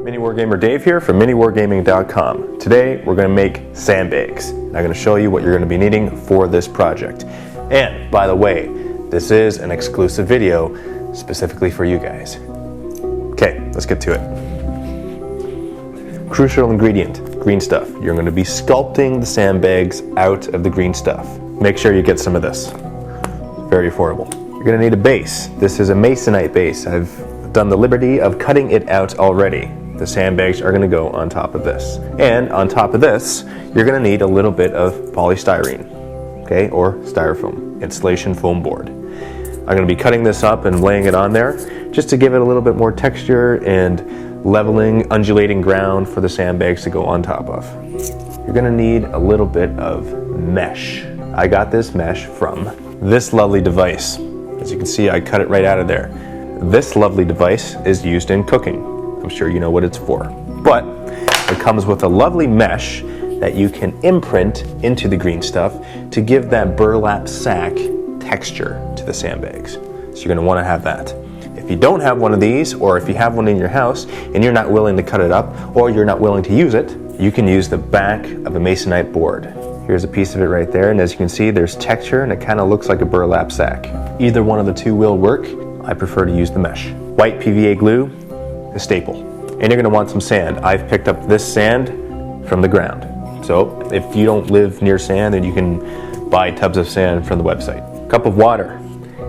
MiniWarGamer Dave here from MiniWarGaming.com. Today we're going to make sandbags. I'm going to show you what you're going to be needing for this project. And by the way, this is an exclusive video specifically for you guys. Okay, let's get to it. Crucial ingredient, green stuff. You're going to be sculpting the sandbags out of the green stuff. Make sure you get some of this. Very affordable. You're going to need a base. This is a masonite base. I've done the liberty of cutting it out already. The sandbags are going to go on top of this. And on top of this, you're going to need a little bit of polystyrene, okay, or styrofoam, insulation foam board. I'm going to be cutting this up and laying it on there just to give it a little bit more texture and leveling, undulating ground for the sandbags to go on top of. You're going to need a little bit of mesh. I got this mesh from this lovely device. As you can see, I cut it right out of there. This lovely device is used in cooking. I'm sure you know what it's for. But it comes with a lovely mesh that you can imprint into the green stuff to give that burlap sack texture to the sandbags. So you're going to want to have that. If you don't have one of these, or if you have one in your house and you're not willing to cut it up, or you're not willing to use it, you can use the back of a masonite board. Here's a piece of it right there, and as you can see, there's texture and it kind of looks like a burlap sack. Either one of the two will work. I prefer to use the mesh. White PVA glue, a staple. And you're going to want some sand. I've picked up this sand from the ground. So if you don't live near sand, then you can buy tubs of sand from the website. Cup of water.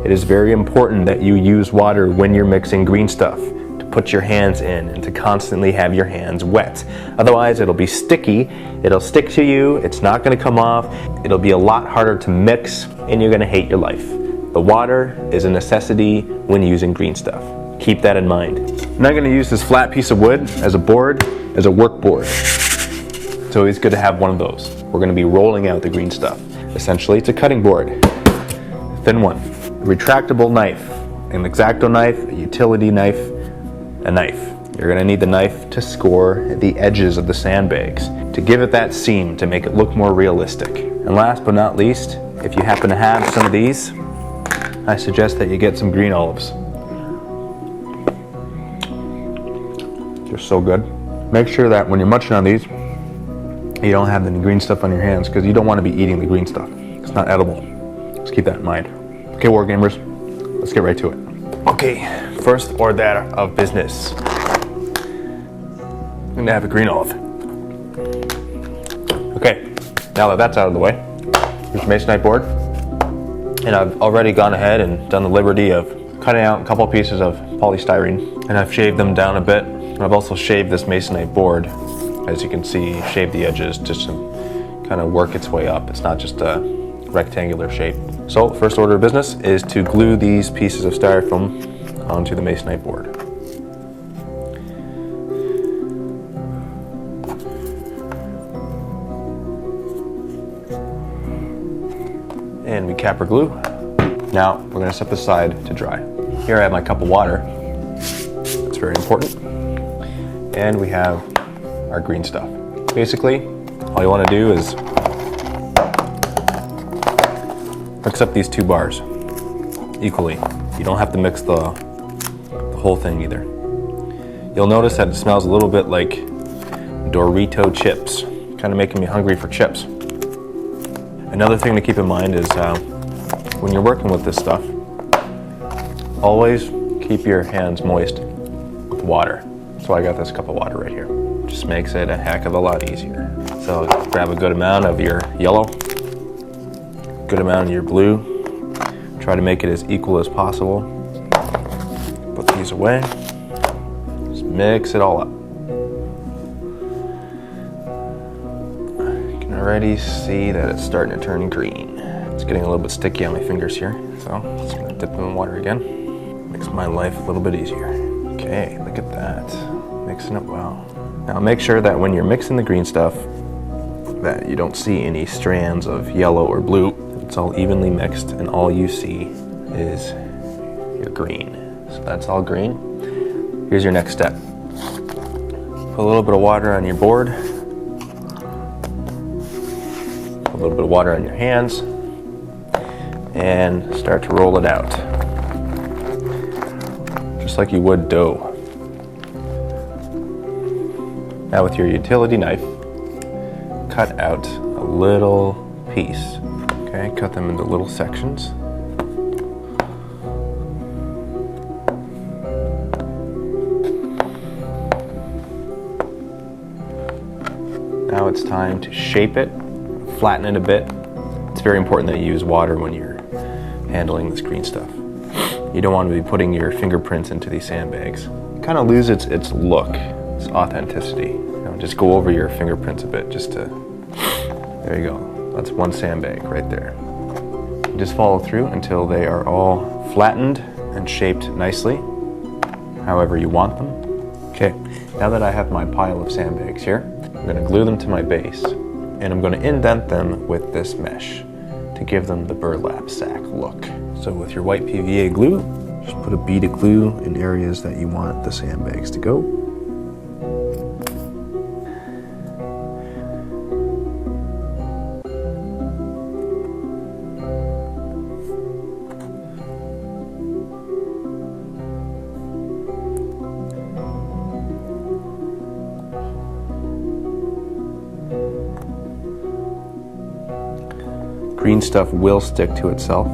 It is very important that you use water when you're mixing green stuff, to put your hands in and to constantly have your hands wet. Otherwise it'll be sticky, it'll stick to you, it's not going to come off, it'll be a lot harder to mix, and you're going to hate your life. The water is a necessity when using green stuff. Keep that in mind. I'm not going to use this flat piece of wood as a board, as a work board. It's always good to have one of those. We're going to be rolling out the green stuff. Essentially, it's a cutting board. A thin one. A retractable knife. An X-Acto knife, a utility knife, a knife. You're going to need the knife to score the edges of the sandbags, to give it that seam, to make it look more realistic. And last but not least, if you happen to have some of these, I suggest that you get some green olives. They're so good. Make sure that when you're munching on these, you don't have any green stuff on your hands, because you don't want to be eating the green stuff. It's not edible. Just keep that in mind. Okay, Wargamers, let's get right to it. Okay, first order of business. I'm going to have a green olive. Okay, now that that's out of the way, here's the masonite board. And I've already gone ahead and done the liberty of cutting out a couple pieces of polystyrene, and I've shaved them down a bit. And I've also shaved this masonite board, as you can see, shaved the edges just to kind of work its way up. It's not just a rectangular shape. So first order of business is to glue these pieces of styrofoam onto the masonite board. And we cap our glue. Now we're going to set this aside to dry. Here I have my cup of water. That's very important. And we have our green stuff. Basically, all you want to do is mix up these two bars equally. You don't have to mix the whole thing either. You'll notice that it smells a little bit like Dorito chips, kind of making me hungry for chips. Another thing to keep in mind is when you're working with this stuff, always keep your hands moist with water. So I got this cup of water right here. Just makes it a heck of a lot easier. So grab a good amount of your yellow, good amount of your blue. Try to make it as equal as possible. Put these away. Just mix it all up. You can already see that it's starting to turn green. It's getting a little bit sticky on my fingers here. So I'm just gonna dip them in water again. Makes my life a little bit easier. Okay, look at that. Mixing it well. Now make sure that when you're mixing the green stuff, that you don't see any strands of yellow or blue. It's all evenly mixed, and all you see is your green. So that's all green. Here's your next step. Put a little bit of water on your board. Put a little bit of water on your hands. And start to roll it out. Just like you would dough. Now with your utility knife, cut out a little piece. Okay, cut them into little sections. Now it's time to shape it, flatten it a bit. It's very important that you use water when you're handling this green stuff. You don't want to be putting your fingerprints into these sandbags. It kind of loses its look, its authenticity. You know, just go over your fingerprints a bit just to, there you go. That's one sandbag right there. Just follow through until they are all flattened and shaped nicely, however you want them. Okay, now that I have my pile of sandbags here, I'm going to glue them to my base, and I'm going to indent them with this mesh to give them the burlap sack look. So with your white PVA glue, just put a bead of glue in areas that you want the sandbags to go. Green stuff will stick to itself.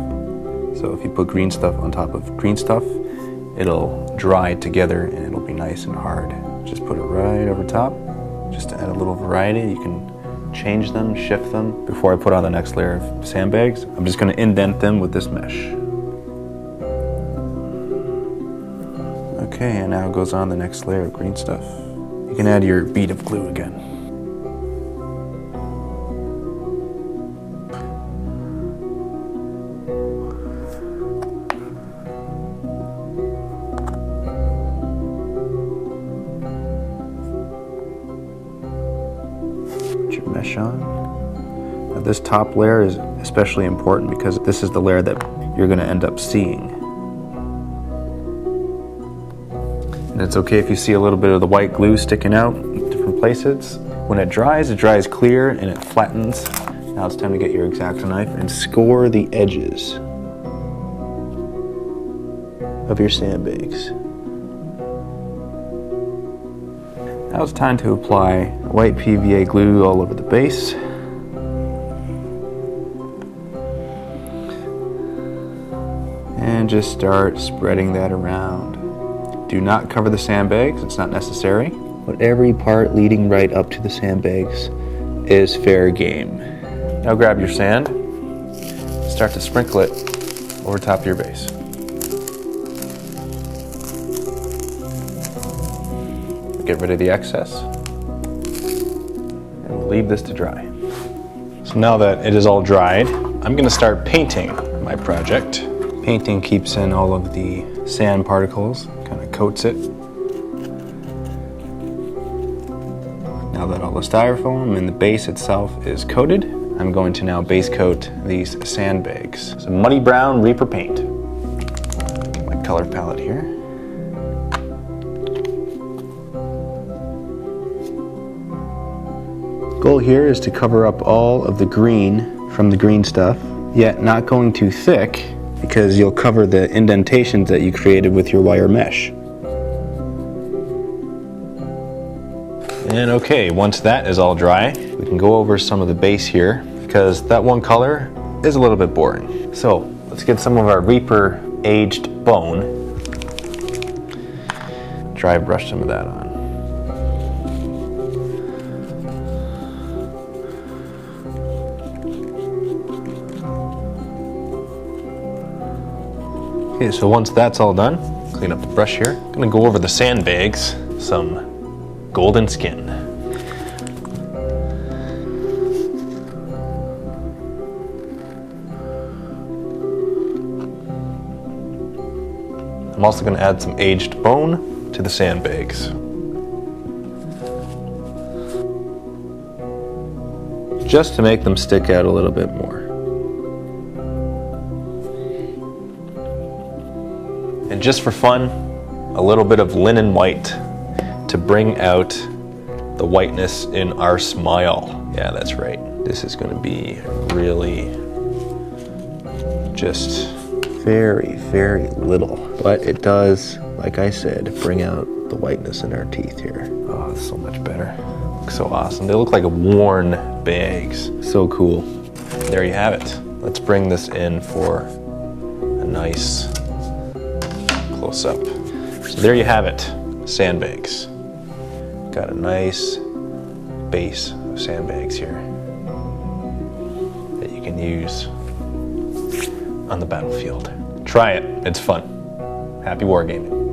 So if you put green stuff on top of green stuff, it'll dry together and it'll be nice and hard. Just put it right over top, just to add a little variety. You can change them, shift them. Before I put on the next layer of sandbags, I'm just going to indent them with this mesh. Okay, and now goes on the next layer of green stuff. You can add your bead of glue again. Your mesh on. Now this top layer is especially important because this is the layer that you're going to end up seeing. And it's okay if you see a little bit of the white glue sticking out in different places. When it dries clear and it flattens. Now it's time to get your X-Acto knife and score the edges of your sandbags. Now it's time to apply white PVA glue all over the base. And just start spreading that around. Do not cover the sandbags, it's not necessary. But every part leading right up to the sandbags is fair game. Now grab your sand, start to sprinkle it over top of your base. Get rid of the excess, and we'll leave this to dry. So now that it is all dried, I'm going to start painting my project. Painting keeps in all of the sand particles, kind of coats it. Now that all the styrofoam and the base itself is coated, I'm going to now base coat these sandbags. Some muddy brown Reaper paint. Get my color palette here. Goal here is to cover up all of the green from the green stuff, yet not going too thick because you'll cover the indentations that you created with your wire mesh. And okay, once that is all dry, we can go over some of the base here because that one color is a little bit boring. So let's get some of our Reaper aged bone. Dry brush some of that on. Okay, so once that's all done, clean up the brush here. I'm gonna go over the sandbags, some golden skin. I'm also gonna add some aged bone to the sandbags. Just to make them stick out a little bit more. And just for fun, a little bit of linen white to bring out the whiteness in our smile. Yeah, that's right. This is going to be really just very, very little. But it does, like I said, bring out the whiteness in our teeth here. Oh, it's so much better. Looks so awesome. They look like worn bags. So cool. There you have it. Let's bring this in for a nice close-up. So there you have it, sandbags. Got a nice base of sandbags here that you can use on the battlefield. Try it, it's fun. Happy wargaming.